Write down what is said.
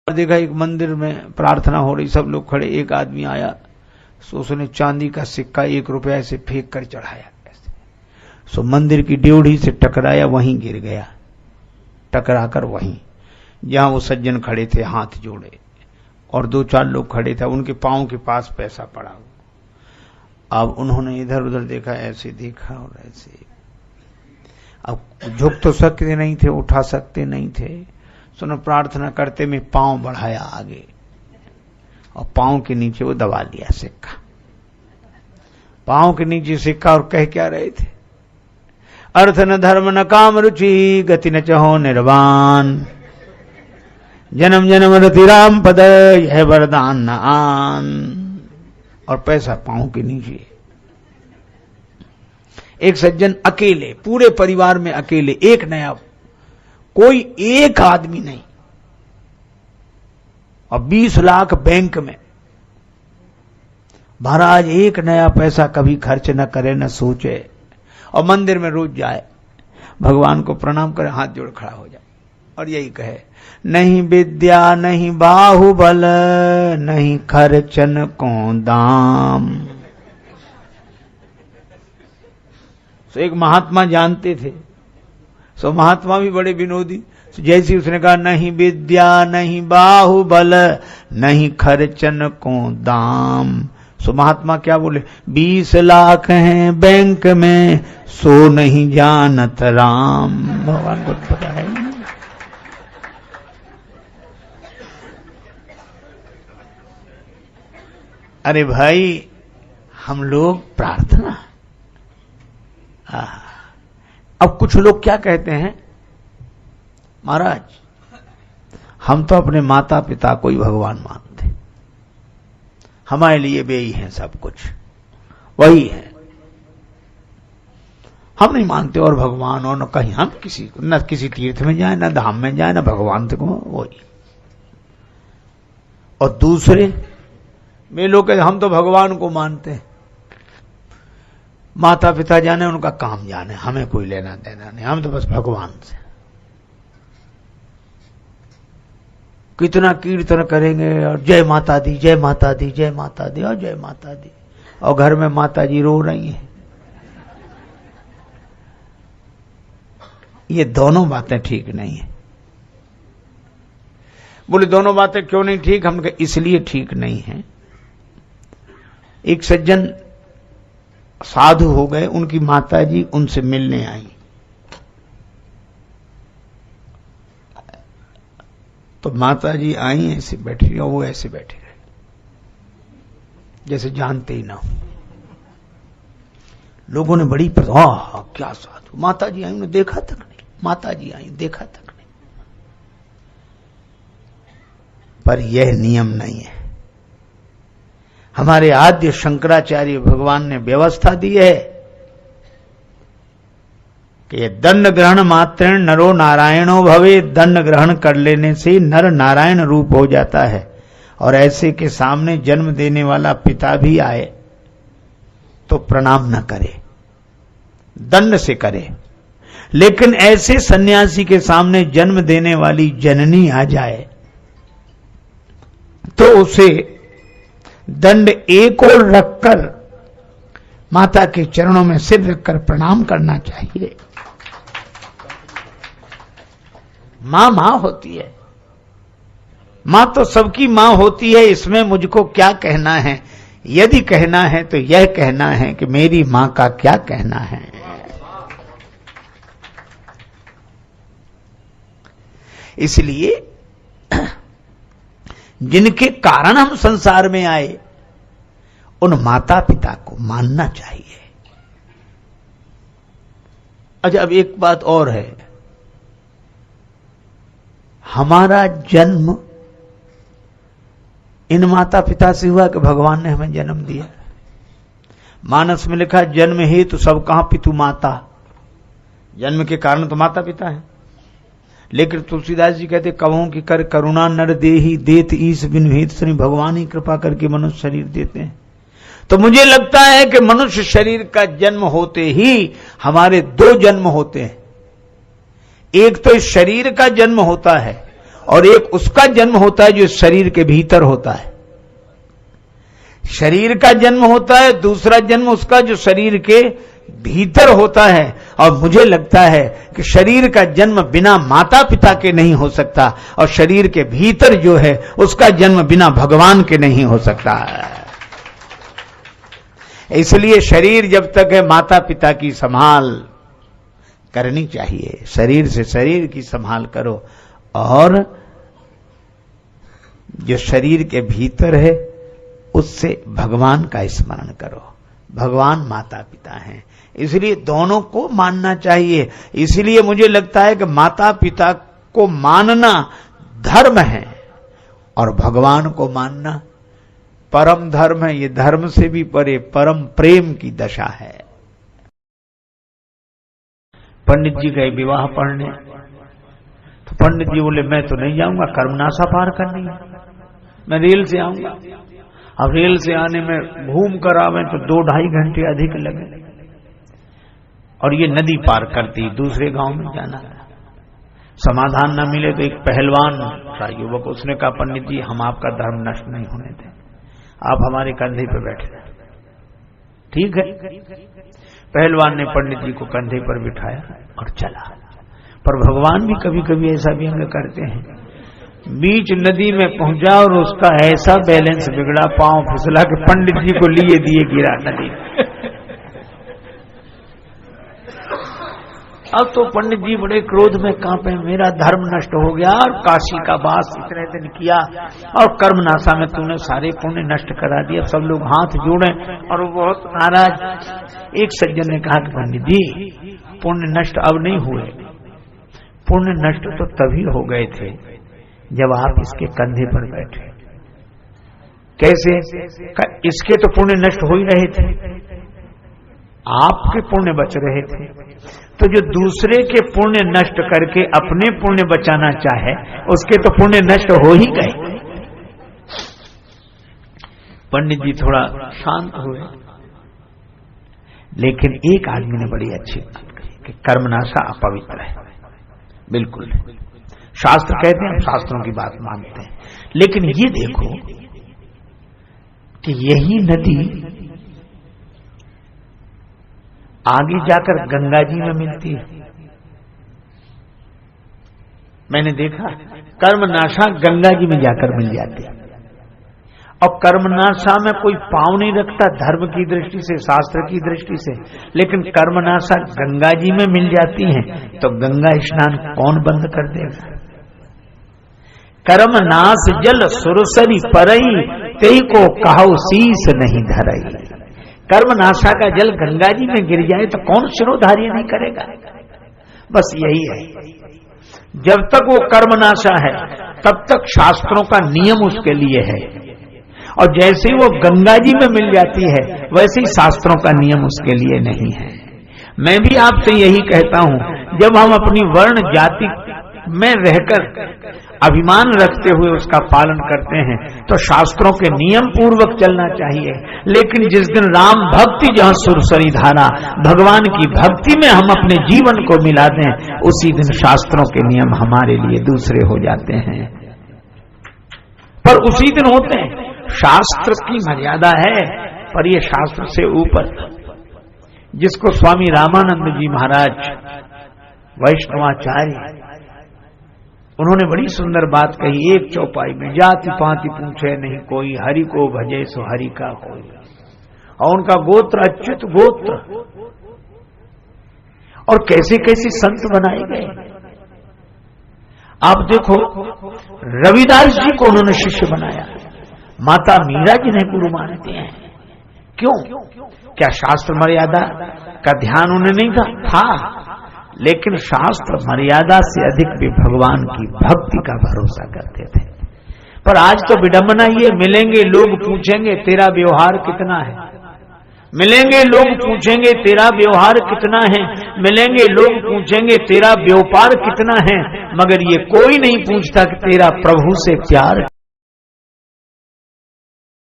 और देखा एक मंदिर में प्रार्थना हो रही, सब लोग खड़े, एक आदमी आया सो उसने चांदी का सिक्का 1 रुपया ऐसे फेंक कर चढ़ाया, सो मंदिर की ड्योढ़ी से टकराया, वहीं गिर गया, टकराकर वहीं जहां वो सज्जन खड़े थे हाथ जोड़े और 2-4 लोग खड़े थे, उनके पांव के पास पैसा पड़ा। अब उन्होंने इधर उधर देखा, ऐसे देखा और ऐसे, अब झुक तो सकते नहीं थे, उठा सकते नहीं थे, सुनो प्रार्थना करते में पांव बढ़ाया आगे और पांव के नीचे वो दबा लिया सिक्का, पांव के नीचे सिक्का, और कह क्या रहे थे, अर्थ न धर्म न काम रुचि, गति न चहो निर्वाण, जन्म जन्म रति राम पद, यह वरदान न आन। और पैसा पांव के नीचे। एक सज्जन अकेले, पूरे परिवार में अकेले, एक नया, कोई एक आदमी नहीं, और 20 लाख बैंक में, महाराज एक नया पैसा कभी खर्च न करे न सोचे, और मंदिर में रोज जाए, भगवान को प्रणाम करे, हाथ जोड़ खड़ा हो जाए और यही कहे, नहीं विद्या नहीं बाहुबल, नहीं खर्चन को दाम। तो एक महात्मा जानते थे, सो महात्मा भी बड़े विनोदी, जैसे उसने कहा नहीं विद्या नहीं बाहुबल, नहीं खर्चन को दाम, सो महात्मा क्या बोले, 20 लाख हैं बैंक में, सो नहीं जानत राम। भगवान को पता है। अरे भाई हम लोग प्रार्थना, अब कुछ लोग क्या कहते हैं, महाराज हम तो अपने माता पिता को ही भगवान मानते, हमारे लिए वे ही हैं, सब कुछ वही है, हम नहीं मानते और भगवान, और न कहीं हम किसी को, न किसी तीर्थ में जाए, न धाम में जाए, न भगवान से को, वही। और दूसरे वे लोग कहते हम तो भगवान को मानते हैं, माता पिता जाने उनका काम जाने, हमें कोई लेना देना नहीं, हम तो बस भगवान से। कितना कीर्तन करेंगे और जय माता दी जय माता दी जय माता दी और जय माता दी, और घर में माता जी रो रही हैं। ये दोनों बातें ठीक नहीं है। बोले दोनों बातें क्यों नहीं ठीक? हम कहे इसलिए ठीक नहीं है, एक सज्जन साधु हो गए, उनकी माताजी उनसे मिलने आई, तो माताजी आई ऐसे बैठी और वो ऐसे बैठे रहे जैसे जानते ही ना हो। लोगों ने बड़ी क्या साधु, माताजी आई, उन्हें देखा तक नहीं, माताजी आई देखा तक नहीं। पर यह नियम नहीं है। हमारे आद्य शंकराचार्य भगवान ने व्यवस्था दी है कि ये दंड ग्रहण मात्रेण नरो नारायणो भवे, दंड ग्रहण कर लेने से नर नारायण रूप हो जाता है, और ऐसे के सामने जन्म देने वाला पिता भी आए तो प्रणाम न करे, दंड से करे। लेकिन ऐसे सन्यासी के सामने जन्म देने वाली जननी आ जाए तो उसे दंड एक और रखकर माता के चरणों में सिर रखकर प्रणाम करना चाहिए। मां मां होती है, मां तो सबकी मां होती है, इसमें मुझको क्या कहना है? यदि कहना है तो यह कहना है कि मेरी मां का क्या कहना है। इसलिए जिनके कारण हम संसार में आए उन माता पिता को मानना चाहिए। अच्छा, अब एक बात और है, हमारा जन्म इन माता पिता से हुआ कि भगवान ने हमें जन्म दिया? मानस में लिखा जन्म हेतु सब कहां पितु माता, जन्म के कारण तो माता पिता है। लेकिन तुलसीदास जी कहते कवों की कर करुणा नर देही, देत ईश बिन भेद, श्री भगवान ही कृपा करके मनुष्य शरीर देते हैं। तो मुझे लगता है कि मनुष्य शरीर का जन्म होते ही हमारे 2 जन्म होते हैं। एक तो इस शरीर का जन्म होता है और एक उसका जन्म होता है जो शरीर के भीतर होता है। शरीर का जन्म होता है, दूसरा जन्म उसका जो शरीर के भीतर होता है। और मुझे लगता है कि शरीर का जन्म बिना माता पिता के नहीं हो सकता, और शरीर के भीतर जो है उसका जन्म बिना भगवान के नहीं हो सकता है। इसलिए शरीर जब तक है माता पिता की संभाल करनी चाहिए, शरीर से शरीर की संभाल करो, और जो शरीर के भीतर है उससे भगवान का स्मरण करो। भगवान माता पिता हैं, इसलिए दोनों को मानना चाहिए। इसलिए मुझे लगता है कि माता पिता को मानना धर्म है और भगवान को मानना परम धर्म है। ये धर्म से भी परे परम प्रेम की दशा है। पंडित जी गए विवाह पढ़ने, तो पंडित जी बोले मैं तो नहीं जाऊंगा, कर्मनाशा पार करनी है, मैं रेल से आऊंगा। अब रेल से आने में घूम कर आवे तो 2-2.5 घंटे अधिक लगे, और ये नदी पार करती दूसरे गांव में जाना है। समाधान न मिले तो एक पहलवान था युवक, उसने कहा पंडित जी हम आपका धर्म नष्ट नहीं होने दें, आप हमारे कंधे पर बैठे। ठीक है, पहलवान ने पंडित जी को कंधे पर बिठाया और चला। पर भगवान भी कभी कभी ऐसा व्यंग करते हैं। बीच नदी में पहुंचा और उसका ऐसा बैलेंस बिगड़ा, पांव फिसला के पंडित जी को लिए दिए गिरा नदी। अब तो पंडित जी बड़े क्रोध में कांपे, मेरा धर्म नष्ट हो गया और काशी का वास इतने दिन किया और कर्मनाशा में तूने सारे पुण्य नष्ट करा दिया। सब लोग हाथ जोड़े और वो बहुत नाराज। एक सज्जन ने कहा कि पंडित जी पुण्य नष्ट अब नहीं हुए, पुण्य नष्ट तो तभी हो गए थे जब आप इसके कंधे पर बैठे। कैसे? इसके तो पुण्य नष्ट हो ही रहे थे, आपके पुण्य बच रहे थे। तो जो दूसरे के पुण्य नष्ट करके अपने पुण्य बचाना चाहे उसके तो पुण्य नष्ट हो ही गए। पंडित जी थोड़ा शांत हुए, लेकिन एक आदमी ने बड़ी अच्छी बात कही कि कर्मनाशा अपवित्र है। बिल्कुल शास्त्र कहते हैं, हम शास्त्रों की बात मानते हैं, लेकिन ये देखो कि यही नदी आगे जाकर गंगा जी में मिलती है। मैंने देखा कर्मनाशा गंगा जी में जाकर मिल जाती है, और कर्मनाशा में कोई पांव नहीं रखता धर्म की दृष्टि से, शास्त्र की दृष्टि से, लेकिन कर्मनाशा गंगा जी में मिल जाती है तो गंगा स्नान कौन बंद कर देगा? कर्मनाश जल सुरसरी परई, तेई को कहो शीस नहीं धरई। कर्मनाशा का जल गंगा जी में गिर जाए तो कौन शिरोधार्य नहीं करेगा? बस यही है, जब तक वो कर्मनाशा है तब तक शास्त्रों का नियम उसके लिए है, और जैसे ही वो गंगा जी में मिल जाती है वैसे ही शास्त्रों का नियम उसके लिए नहीं है। मैं भी आपसे यही कहता हूं, जब हम अपनी वर्ण जाति में रहकर अभिमान रखते हुए उसका पालन करते हैं तो शास्त्रों के नियम पूर्वक चलना चाहिए। लेकिन जिस दिन राम भक्ति जहां सुरसरी धारा, भगवान की भक्ति में हम अपने जीवन को मिला दें, उसी दिन शास्त्रों के नियम हमारे लिए दूसरे हो जाते हैं। पर उसी दिन होते हैं, शास्त्र की मर्यादा है, पर ये शास्त्र से ऊपर। जिसको स्वामी रामानंद जी महाराज वैष्णवाचार्य, उन्होंने बड़ी सुंदर बात कही एक चौपाई में, जाति पाति पूछे नहीं कोई, हरि को भजे सो हरि का कोई। और उनका गोत्र अच्युत गोत्र, और कैसे कैसे संत बनाए गए। आप देखो रविदास जी को उन्होंने शिष्य बनाया, माता मीरा जी ने गुरु मानते हैं। क्यों? क्या शास्त्र मर्यादा का ध्यान उन्हें नहीं था? लेकिन शास्त्र मर्यादा से अधिक भी भगवान की भक्ति का भरोसा करते थे। पर आज तो विडंबना ये, मिलेंगे लोग पूछेंगे तेरा व्यवहार कितना है, मिलेंगे लोग पूछेंगे तेरा व्यवहार कितना है, मिलेंगे लोग पूछेंगे तेरा व्यापार कितना है, मगर ये कोई नहीं पूछता कि तेरा प्रभु से प्यार